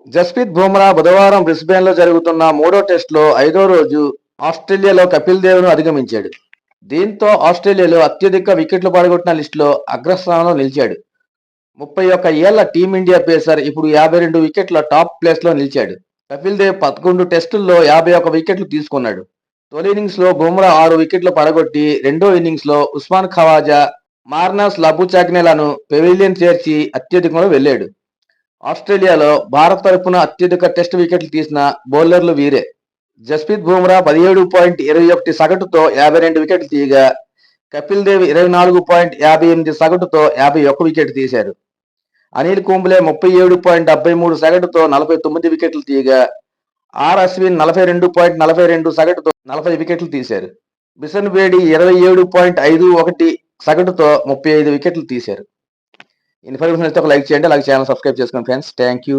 జస్ప్రీత్ బుమ్రా బుధవారం బ్రిస్బేన్ లో జరుగుతున్న మూడో టెస్టులో 5వ రోజు ఆస్ట్రేలియాలో కపిల్ దేవ్ ను అధిగమించాడు. దీంతో ఆస్ట్రేలియాలో అత్యధిక వికెట్లు పడగొట్టిన లిస్టులో అగ్రస్థానంలో నిలిచాడు. 31 ఏళ్ల టీమిండియా పేసర్ ఇప్పుడు 52 వికెట్ల టాప్ ప్లేస్ లో నిలిచాడు. కపిల్ దేవ్ 11 టెస్టుల్లో 51 వికెట్లు తీసుకున్నాడు. తొలి ఇన్నింగ్స్ లో బుమ్రా 6 వికెట్లు పడగొట్టి రెండో ఇన్నింగ్స్ లో ఉస్మాన్ ఖవాజా, మార్నస్ లబుచాగ్నెలను పెవిలియన్ చేర్చి అత్యధికంలో వెళ్లాడు. ఆస్ట్రేలియాలో భారత్ తరపున అత్యధిక టెస్ట్ వికెట్లు తీసిన బౌలర్లు వీరే. జస్ప్రీత్ బుమ్రా 17.21 సగటుతో 52 వికెట్లు తీయగా, కపిల్ దేవ్ 24.58 సగటుతో 51 వికెట్ తీశారు. అనిల్ కుంబ్లే 37.73 సగటుతో 49 వికెట్లు తీయగా, ఆర్ అశ్విన్ 42.42 సగటుతో 40 వికెట్లు తీశారు. బిషన్ బేడి 27.51 సగటుతో 35 వికెట్లు తీశారు. ఇన్ఫర్మేషన్ అయితే ఒక లైక్ చేయండి, అలాగే ఛానల్ సబ్స్క్రైబ్ చేసుకోండి ఫ్రెండ్స్. Thank you.